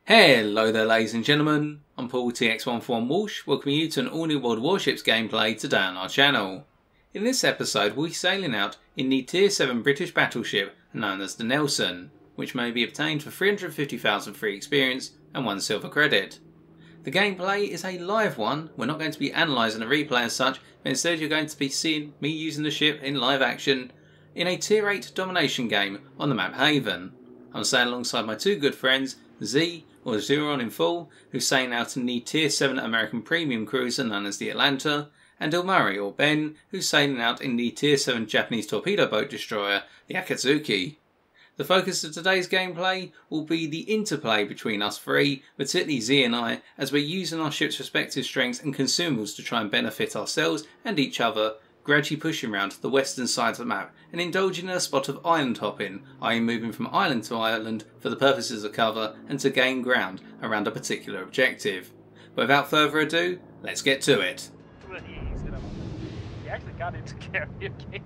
Hello there ladies and gentlemen, I'm Paul TX141 Walsh, welcoming you to an all new World of Warships gameplay today on our channel. In this episode we'll be sailing out in the Tier VII British battleship known as the Nelson, which may be obtained for 350,000 free experience and 1 silver credit. The gameplay is a live one. We're not going to be analysing a replay as such, but instead you're going to be seeing me using the ship in live action in a Tier VIII Domination game on the map Haven. I'm sailing alongside my two good friends, Z, or Zouron in full, who's sailing out in the Tier VII American Premium Cruiser known as the Atlanta, and llmari, or Ben, who's sailing out in the Tier VII Japanese torpedo boat destroyer, the Akatsuki. The focus of today's gameplay will be the interplay between us three, particularly Z and I, as we're using our ship's respective strengths and consumables to try and benefit ourselves and each other, gradually pushing around to the western side of the map and indulging in a spot of island hopping, i.e. moving from island to island for the purposes of cover and to gain ground around a particular objective. But without further ado, let's get to it. You actually got into karaoke.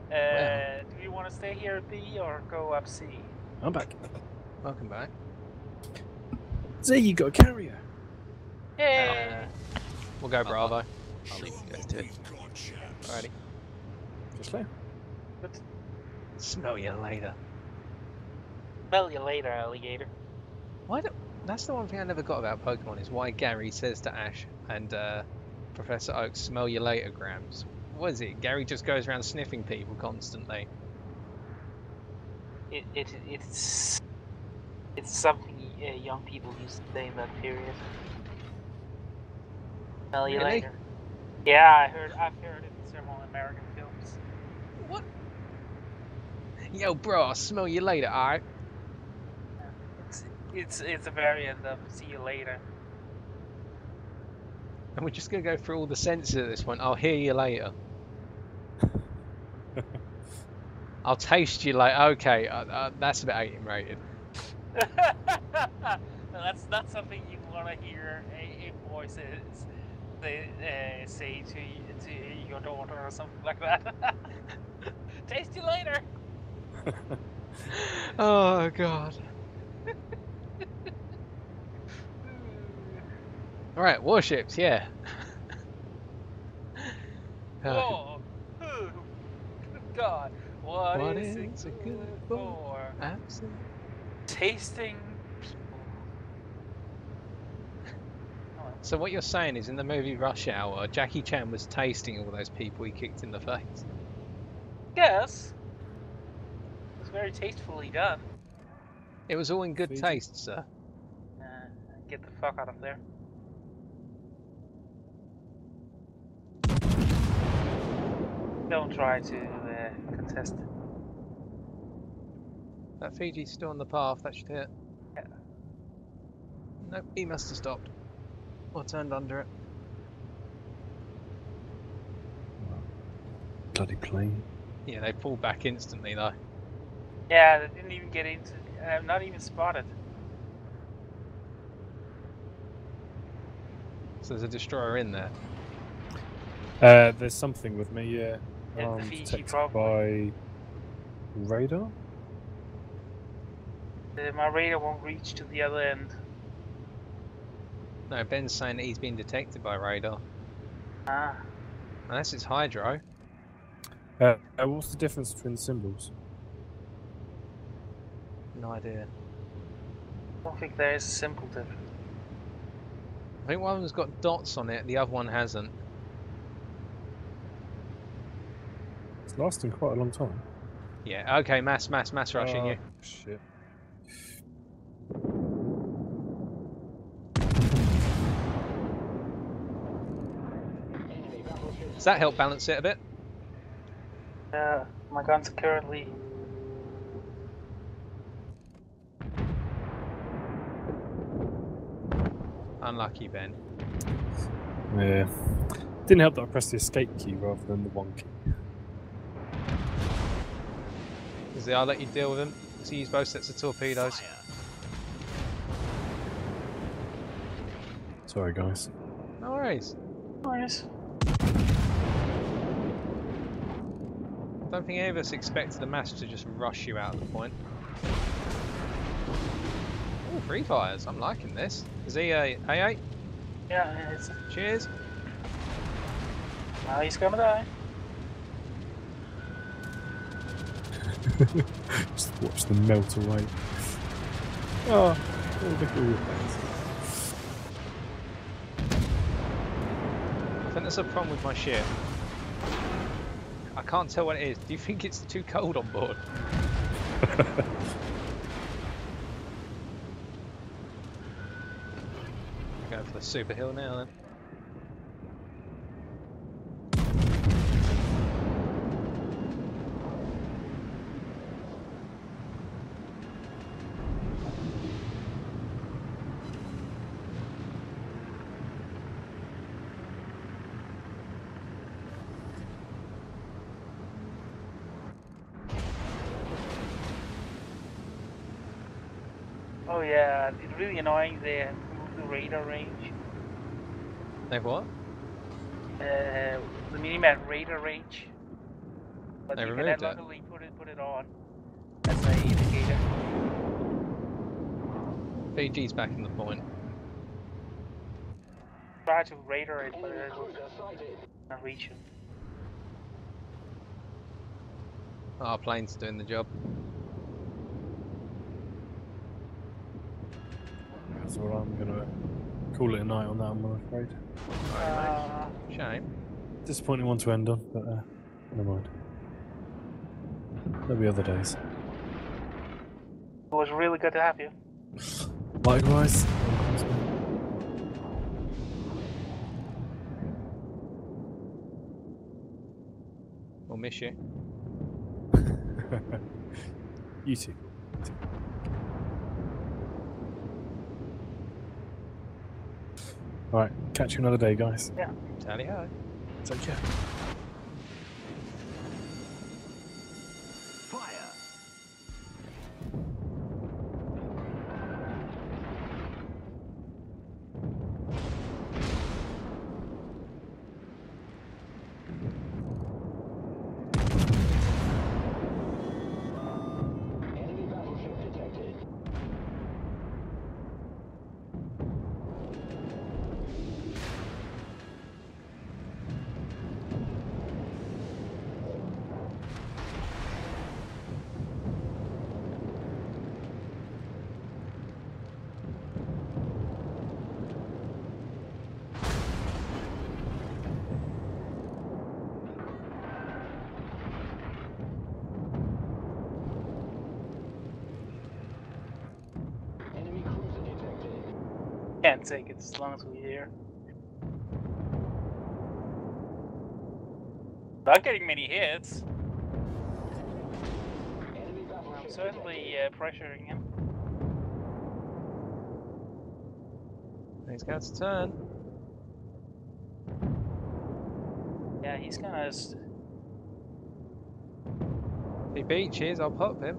Do you want to stay here at B or go up C? I'm back. Welcome back. Z, you got a carrier. Hey! We'll go Bravo. I'll leave you guys to it. Alrighty. Just there. Smell you later. Smell you later, alligator. Why don't... That's the one thing I never got about Pokemon is why Gary says to Ash and Professor Oak, smell you later, Grams. What is it? Gary just goes around sniffing people constantly. It's something young people used to say in that period. Smell you Really? later. Yeah, I've heard it in several American films. What? Yo, bro, I'll smell you later, alright? It's a variant of see you later. And we're just gonna go through all the senses at this point. I'll hear you later. I'll taste you later. Okay, that's a bit 18 rated. That's not something you want to hear a voice say to your daughter or something like that. Taste you later. Oh god. Alright, warships, yeah. Oh, God, what is it it good for? Absolutely. Tasting people. So what you're saying is in the movie Rush Hour, Jackie Chan was tasting all those people he kicked in the face. Yes. It was very tastefully done. It was all in good taste, sir. Get the fuck out of there. Don't try to contest it. That Fiji's still on the path, that should hit. Yeah. Nope, he must have stopped. Or turned under it. Bloody plane. Yeah, they pulled back instantly though. Yeah, they didn't even get into, not even spotted. So there's a destroyer in there. There's something with me, yeah. Yeah, the Fiji Detected probably. by radar? My radar won't reach to the other end. No, Ben's saying that he's been detected by radar. Ah. Unless it's Hydro. What's the difference between the symbols? No idea. I don't think there is a simple difference. I think one of them's got dots on it, the other one hasn't. It's lasting quite a long time. Yeah, okay, mass rushing you. Shit. Does that help balance it a bit? My guns are currently... Unlucky, Ben. Yeah. Didn't help that I pressed the escape key rather than the 1 key. I'll let you deal with him. So use both sets of torpedoes. Sorry, guys. No worries. Nice. I don't think any of us expected the match to just rush you out of the point. Free fires. I'm liking this. Is he A8? Yeah, it's. Cheers. Now he's gonna die. Just watch them melt away. Oh, look at all your things. I think there's a problem with my ship. I can't tell what it is. Do you think it's too cold on board? Going for the super hill now then. Oh yeah, it's really annoying they moved the radar range. They've what? The minimap radar range. But They you can removed it. luckily put it on. That's an indicator. Fiji's back in the point. Try to radar it, but it will not reach him. Our plane's doing the job. That's all I'm gonna call it a night on that, I'm afraid. Shame. Disappointing one to end on, but never mind. There'll be other days. It was really good to have you. Likewise. We'll miss you. You too. Alright, catch you another day, guys. Yeah. Tally ho. Take care. Enemy battleship detected. Enemy cruiser detected. Can't take it as long as we're here. Not getting many hits. Enemy I'm battleship certainly pressuring him. He's got to turn. Yeah, he's gonna. If he beaches, I'll pop him.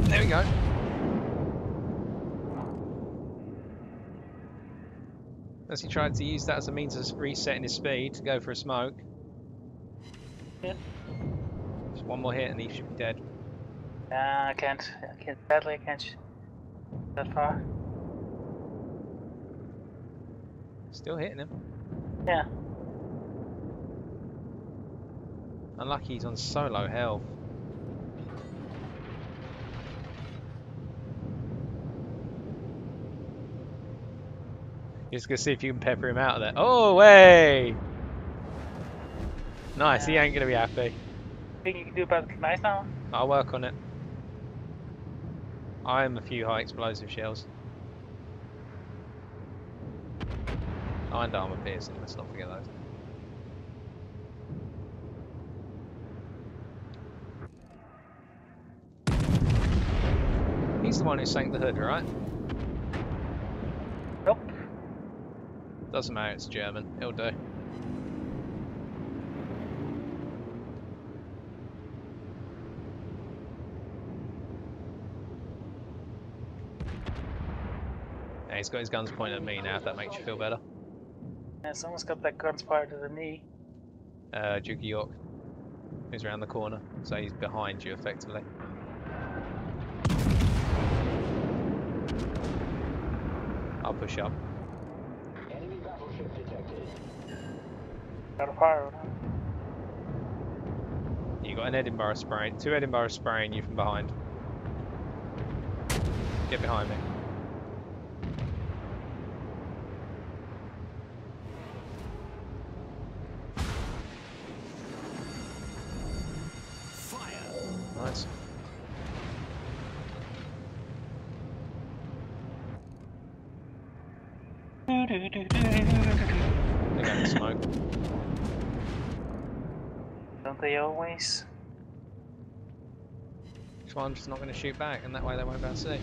There we go. As he tried to use that as a means of resetting his speed to go for a smoke. Yeah. Just one more hit and he should be dead. I can't. Sadly, I can't shoot that far. Still hitting him. Yeah. Unlucky he's on so low health. You're just gonna see if you can pepper him out of there. Oh, way! Nice, he ain't gonna be happy. Think you can do about the nice now? I'll work on it. I am a few high explosive shells. And armor piercing, let's not forget those. He's the one who sank the hood, right? Nope. Doesn't matter, it's German. It'll do. Yeah, he's got his guns pointed at me now, if that makes you feel better. Yeah, someone's got that gun fired at me. Duke of York. He's around the corner, so he's behind you effectively. push up. Enemy battleship detected. Got a fire. You got an Edinburgh spraying, 2 Edinburgh spraying you from behind. Get behind me. Nice. They're going to smoke. Don't they always? So I'm just not going to shoot back, and that way they won't be able to see.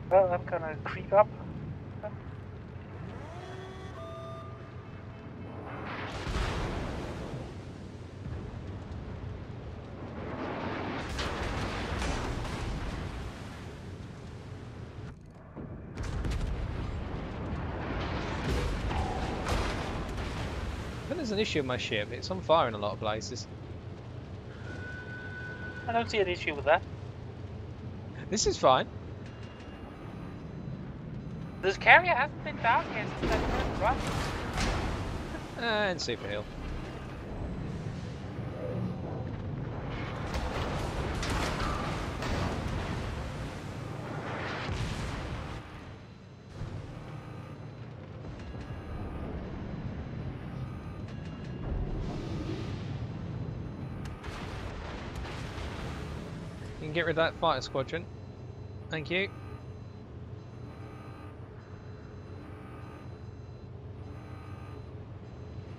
Well, I'm gonna creep up. I think there's an issue with my ship. It's on fire in a lot of places. I don't see an issue with that. This is fine. This carrier hasn't been down yet since that first run. And super heal. You can get rid of that fighter squadron. Thank you.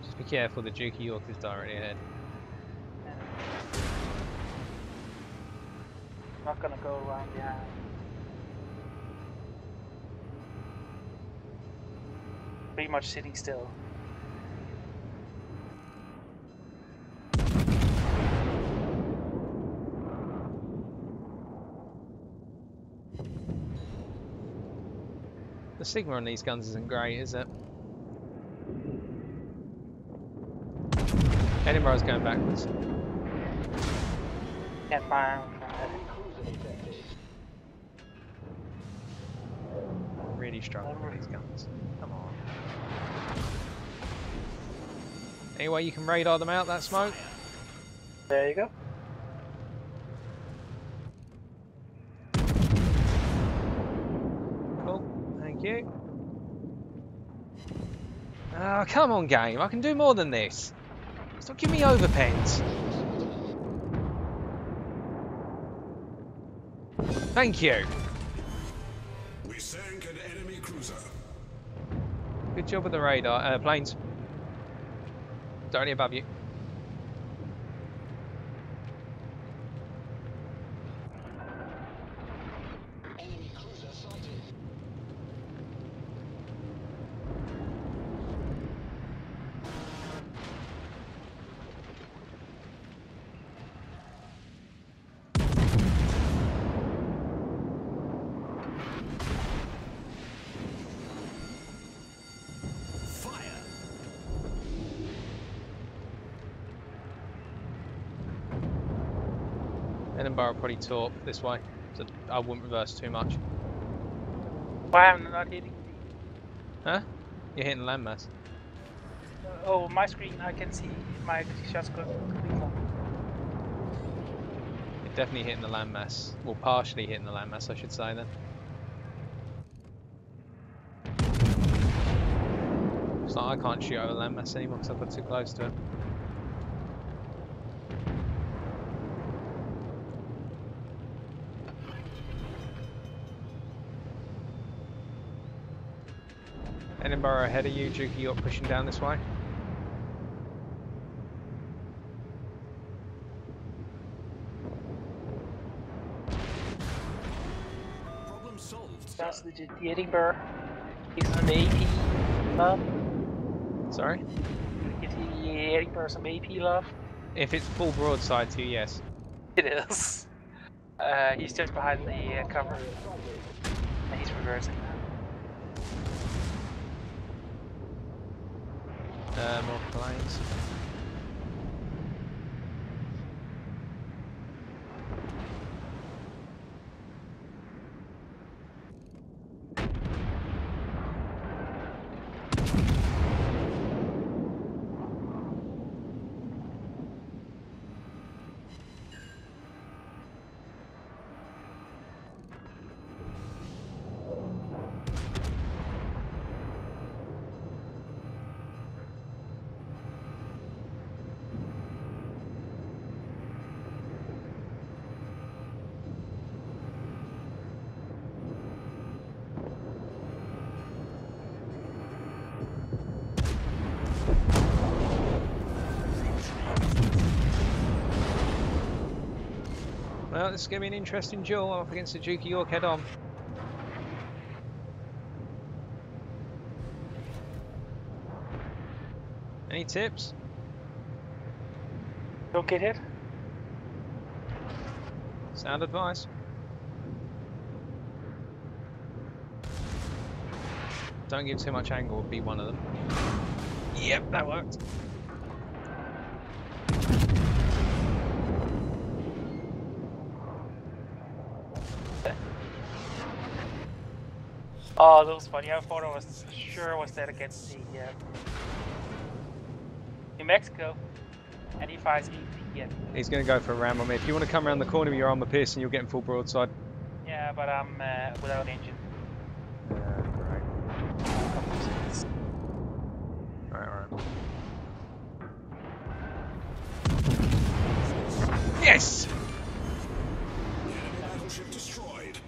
Just be careful, the Duke of York is directly ahead. I'm not gonna go around behind. Pretty much sitting still. The Sigma on these guns isn't great, is it? Edinburgh's going backwards. Can't fire him from Enemy cruiser detected. Really struggling with these guns. Come on. Any way you can radar them out, that smoke? There you go. Cool, thank you. Oh, come on, game. I can do more than this. Stop giving me overpens. Thank you. We sank an enemy cruiser. Good job with the radar. Planes. Directly above you. Enemy cruiser sighted. Edinburgh probably torp this way, so I wouldn't reverse too much. Why am I not hitting? Huh? You're hitting landmass. Oh, my screen, I can see my shots go completely long. You're definitely hitting the landmass. Well, partially hitting the landmass, I should say then. It's like I can't shoot over landmass anymore because I've got too close to it. Edinburgh ahead of you, Duke of York pushing down this way. Problem solved. That's legit. The Edinburgh is an AP love. Sorry? Is the Edinburgh some AP love? If it's full broadside to you, yes. It is. He's just behind the cover. And he's reversing now. More planes. Well, this is going to be an interesting duel. I'm up against the Duke of York head on. Any tips? Don't get hit. Sound advice. Don't give too much angle would be one of them. Yep, that worked. Oh, that was funny. I thought I was dead against the New Mexico, and he fires EP. He's going to go for a ram on me. If you want to come around the corner with your armor piercing, you'll get him full broadside. Yeah, but I'm without engine. Right. Right. Yes! Enemy battleship destroyed.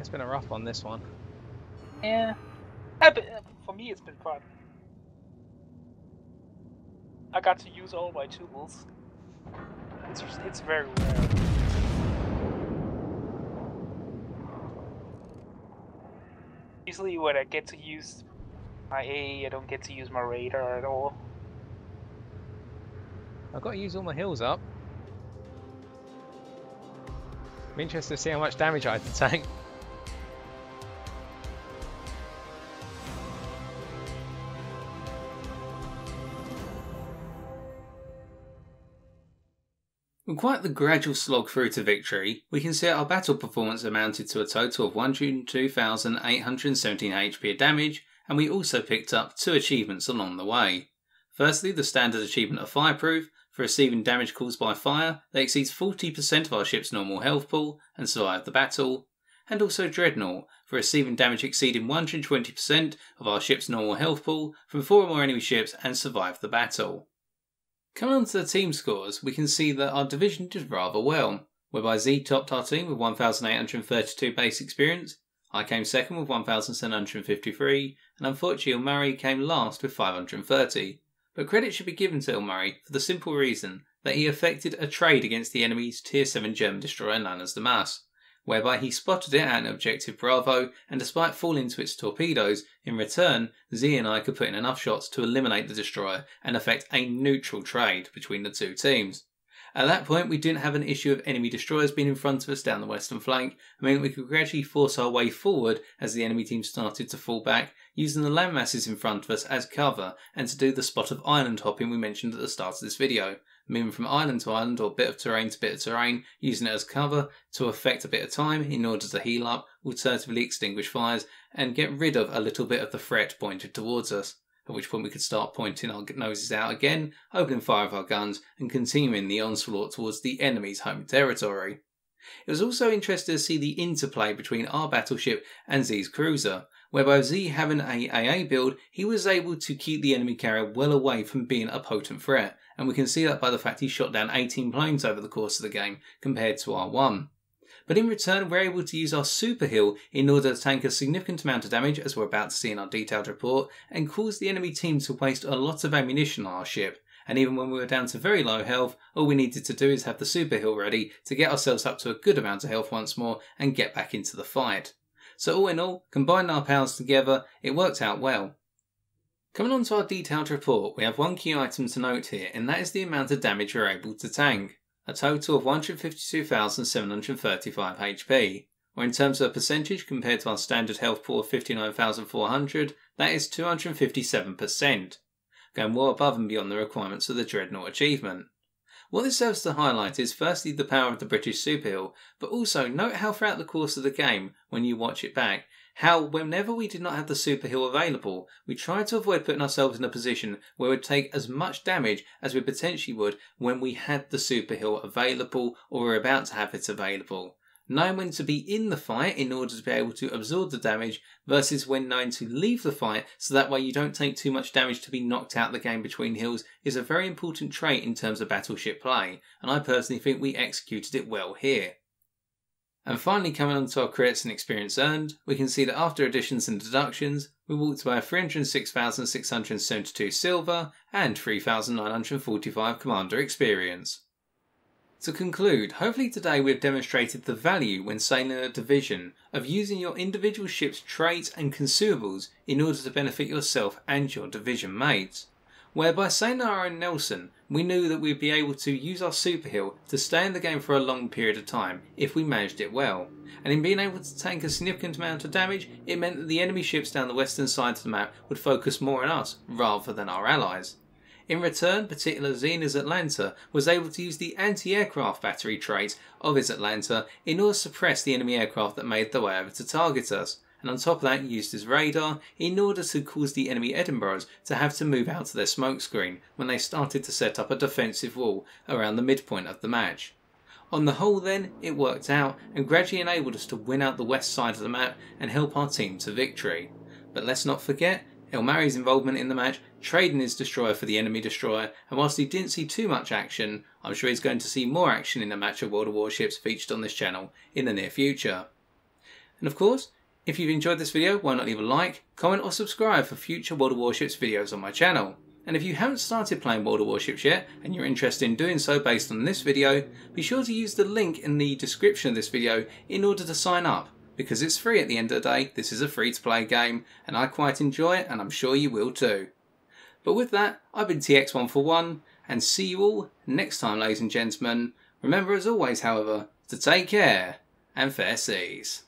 It's been a rough one, this one. Yeah. For me, it's been fun. I got to use all my tools. It's very rare. Usually when I get to use my A, I don't get to use my radar at all. I've got to use all my heals up. I'm interested to see how much damage I have to tank. With quite the gradual slog through to victory, we can see our battle performance amounted to a total of 102,817 HP of damage, and we also picked up 2 achievements along the way. Firstly, the standard achievement of Fireproof, for receiving damage caused by fire that exceeds 40% of our ship's normal health pool and survive the battle, and also Dreadnought, for receiving damage exceeding 120% of our ship's normal health pool from 4 or more enemy ships and survive the battle. Coming on to the team scores, we can see that our division did rather well, whereby Z topped our team with 1,832 base experience, I came second with 1,753, and unfortunately llmari came last with 530. But credit should be given to llmari for the simple reason that he effected a trade against the enemy's Tier VII German destroyer known as the Mass, whereby he spotted it at an objective Bravo, and despite falling to its torpedoes, in return Z and I could put in enough shots to eliminate the destroyer and effect a neutral trade between the two teams. At that point we didn't have an issue of enemy destroyers being in front of us down the western flank, meaning we could gradually force our way forward as the enemy team started to fall back, using the landmasses in front of us as cover and to do the spot of island hopping we mentioned at the start of this video, moving from island to island or bit of terrain to bit of terrain, using it as cover to affect a bit of time in order to heal up, alternatively extinguish fires and get rid of a little bit of the threat pointed towards us. At which point we could start pointing our noses out again, opening fire with our guns and continuing the onslaught towards the enemy's home territory. It was also interesting to see the interplay between our battleship and Z's cruiser, whereby Z having a AA build, he was able to keep the enemy carrier well away from being a potent threat, and we can see that by the fact he shot down 18 planes over the course of the game compared to our one. But in return we're able to use our super heal in order to tank a significant amount of damage, as we're about to see in our detailed report, and cause the enemy team to waste a lot of ammunition on our ship. And even when we were down to very low health, all we needed to do is have the super heal ready to get ourselves up to a good amount of health once more and get back into the fight. So all in all, combining our powers together, it worked out well. Coming on to our detailed report, we have one key item to note here, and that is the amount of damage we're able to tank. A total of 152,735 HP, or in terms of a percentage compared to our standard health pool of 59,400, that is 257%, going well above and beyond the requirements of the Dreadnought achievement. What this serves to highlight is firstly the power of the British super heal, but also note how throughout the course of the game, when you watch it back, how whenever we did not have the super heal available, we tried to avoid putting ourselves in a position where we'd take as much damage as we potentially would when we had the super heal available or were about to have it available. Knowing when to be in the fight in order to be able to absorb the damage versus when knowing to leave the fight so that way you don't take too much damage to be knocked out of the game between heals is a very important trait in terms of battleship play, and I personally think we executed it well here. And finally, coming on to our credits and experience earned, we can see that after additions and deductions, we walked away with 306,672 silver and 3,945 commander experience. To conclude, hopefully today we have demonstrated the value when sailing a division of using your individual ship's traits and consumables in order to benefit yourself and your division mates. Where by sailing our own Nelson, we knew that we'd be able to use our superhill to stay in the game for a long period of time if we managed it well, and in being able to tank a significant amount of damage, it meant that the enemy ships down the western side of the map would focus more on us rather than our allies. In return, particularly Xena's Atlanta was able to use the anti-aircraft battery trait of his Atlanta in order to suppress the enemy aircraft that made their way over to target us, and on top of that used his radar in order to cause the enemy Edinburghs to have to move out of their smokescreen when they started to set up a defensive wall around the midpoint of the match. On the whole then, it worked out and gradually enabled us to win out the west side of the map and help our team to victory. But let's not forget llmari's involvement in the match, trading his destroyer for the enemy destroyer, and whilst he didn't see too much action, I'm sure he's going to see more action in a match of World of Warships featured on this channel in the near future. And of course, if you've enjoyed this video, why not leave a like, comment or subscribe for future World of Warships videos on my channel. And if you haven't started playing World of Warships yet, and you're interested in doing so based on this video, be sure to use the link in the description of this video in order to sign up, because it's free at the end of the day. This is a free to play game, and I quite enjoy it, and I'm sure you will too. But with that, I've been TX141, and see you all next time, ladies and gentlemen. Remember as always, however, to take care, and fair seas.